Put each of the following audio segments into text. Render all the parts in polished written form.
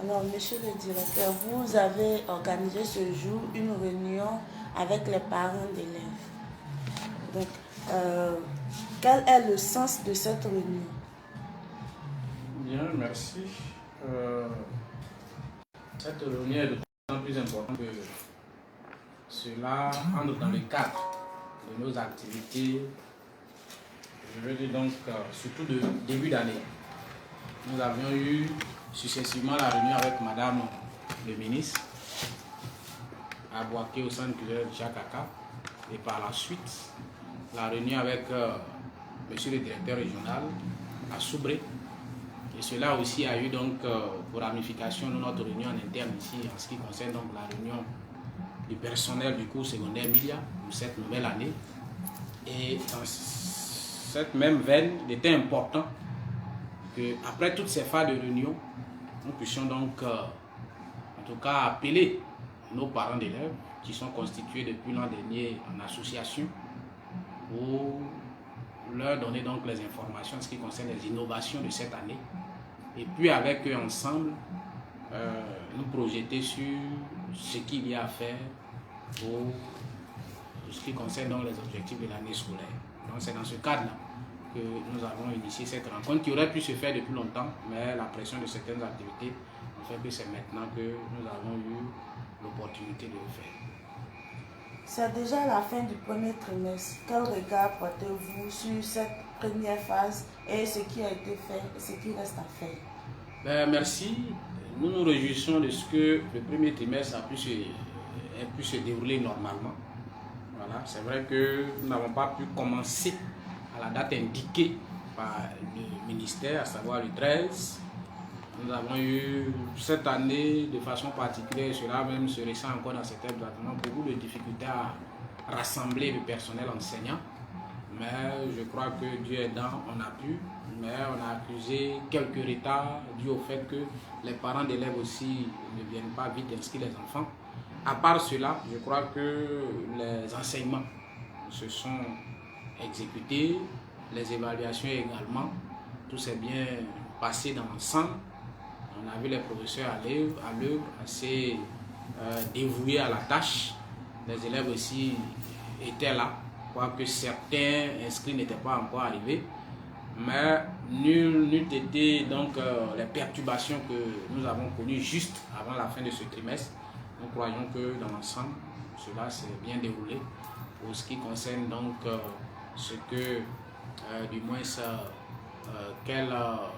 Alors, monsieur le directeur, vous avez organisé ce jour une réunion avec les parents d'élèves. Donc, quel est le sens de cette réunion? Bien, merci. Cette réunion est d'autant plus importante que cela entre dans le cadre de nos activités, je veux dire donc, surtout de début d'année. Nous avions eu successivement la réunion avec Madame le ministre à Boaké au centre culturel de Chakaka et par la suite la réunion avec Monsieur le directeur régional à Soubré. Et cela aussi a eu donc pour ramification notre réunion en interne ici en ce qui concerne donc la réunion du personnel du cours secondaire Milia pour cette nouvelle année. Et dans cette même veine, il était important qu'après toutes ces phases de réunion, nous puissions donc en tout cas appeler nos parents d'élèves qui sont constitués depuis l'an dernier en association pour leur donner donc les informations en ce qui concerne les innovations de cette année et puis avec eux ensemble nous projeter sur ce qu'il y a à faire pour ce qui concerne donc les objectifs de l'année scolaire. Donc c'est dans ce cadre-là que nous avons initié cette rencontre qui aurait pu se faire depuis longtemps, mais la pression de certaines activités a fait que c'est maintenant que nous avons eu l'opportunité de le faire. C'est déjà la fin du premier trimestre. Quel regard portez-vous sur cette première phase et ce qui a été fait et ce qui reste à faire? Merci. Nous nous réjouissons de ce que le premier trimestre ait pu se dérouler normalement. Voilà. C'est vrai que nous n'avons pas pu commencer à la date indiquée par le ministère, à savoir le 13. Nous avons eu cette année de façon particulière, cela même se ressent encore dans certains départements, beaucoup de difficultés à rassembler le personnel enseignant. Mais je crois que Dieu aidant, on a pu, mais on a accusé quelques retards dû au fait que les parents d'élèves aussi ne viennent pas vite inscrire les enfants. À part cela, je crois que les enseignements se sont exécutés, les évaluations également, tout s'est bien passé dans l'ensemble. On a vu les professeurs à l'œuvre, assez dévoués à la tâche. Les élèves aussi étaient là, quoique certains inscrits n'étaient pas encore arrivés. Mais nul n'eût été donc les perturbations que nous avons connues juste avant la fin de ce trimestre. Nous croyons que dans l'ensemble, cela s'est bien déroulé. Pour ce qui concerne donc ce que, du moins, quelle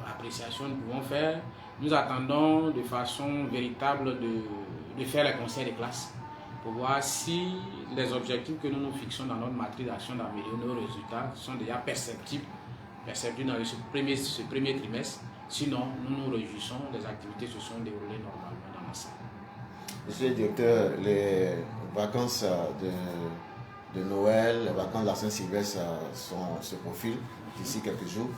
appréciation nous pouvons faire, nous attendons de façon véritable de faire les conseils de classe pour voir si les objectifs que nous nous fixons dans notre matrice d'action d'améliorer nos résultats sont déjà perceptibles dans ce premier trimestre. Sinon, nous nous réjouissons, les activités se sont déroulées normalement dans l'ensemble. Monsieur le directeur, les vacances de Noël, les vacances de la Saint-Sylvestre se profilent d'ici quelques jours.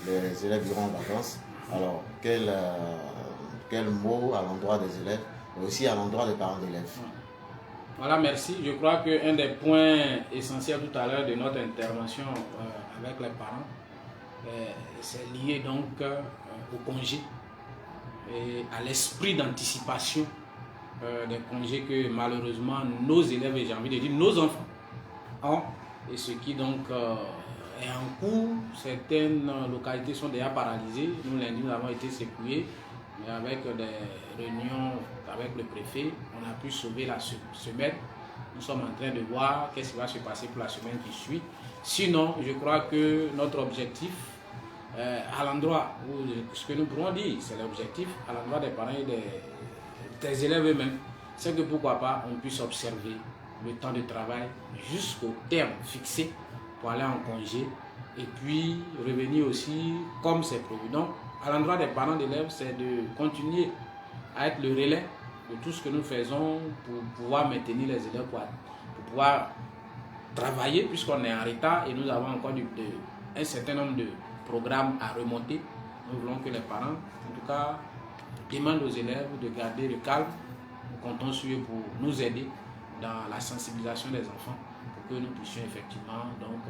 Les élèves iront en vacances. Alors, quel mot à l'endroit des élèves, mais aussi à l'endroit des parents d'élèves? Voilà, merci. Je crois qu'un des points essentiels tout à l'heure de notre intervention avec les parents, c'est lié donc au congé et à l'esprit d'anticipation des congés que malheureusement nos élèves, et j'ai envie de dire nos enfants, ont, et ce qui donc est en cours. Certaines localités sont déjà paralysées. Nous, lundi, nous avons été secoués, mais avec des réunions avec le préfet, on a pu sauver la semaine. Nous sommes en train de voir qu'est-ce qui va se passer pour la semaine qui suit. Sinon, je crois que notre objectif, à l'endroit où ce que nous pourrons dire, c'est l'objectif à l'endroit des parents et des élèves eux-mêmes, c'est que pourquoi pas on puisse observer le temps de travail jusqu'au terme fixé pour aller en congé et puis revenir aussi comme c'est prévu. Donc, à l'endroit des parents d'élèves, c'est de continuer à être le relais de tout ce que nous faisons pour pouvoir maintenir les élèves, pour pouvoir travailler puisqu'on est en retard et nous avons encore un certain nombre de programmes à remonter. Nous voulons que les parents, en tout cas, demandent aux élèves de garder le calme. Nous comptons sur eux pour nous aider dans la sensibilisation des enfants pour que nous puissions effectivement donc,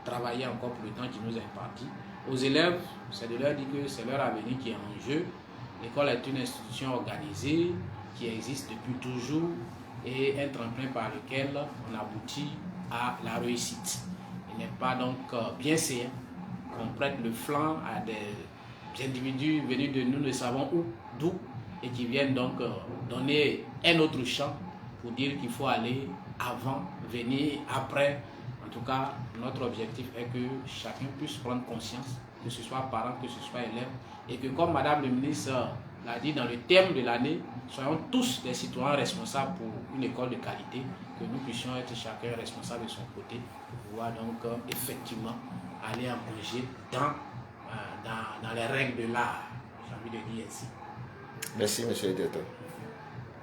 travailler encore pour le temps qui nous est imparti. Aux élèves, c'est de leur dire que c'est leur avenir qui est en jeu L'école est une institution organisée qui existe depuis toujours et un tremplin par lequel on aboutit à la réussite. Il n'est pas donc bien séant qu'on prête le flanc à des individus venus de nous ne savons d'où et qui viennent donc donner un autre champ pour dire qu'il faut aller avant, venir après. En tout cas, notre objectif est que chacun puisse prendre conscience, que ce soit parent, que ce soit élève, et que comme Madame le ministre l'a dit dans le thème de l'année, soyons tous des citoyens responsables pour une école de qualité, que nous puissions être chacun responsable de son côté, pour pouvoir donc effectivement aller engager dans les règles de l'art, j'ai envie de dire ainsi. Merci, monsieur le directeur.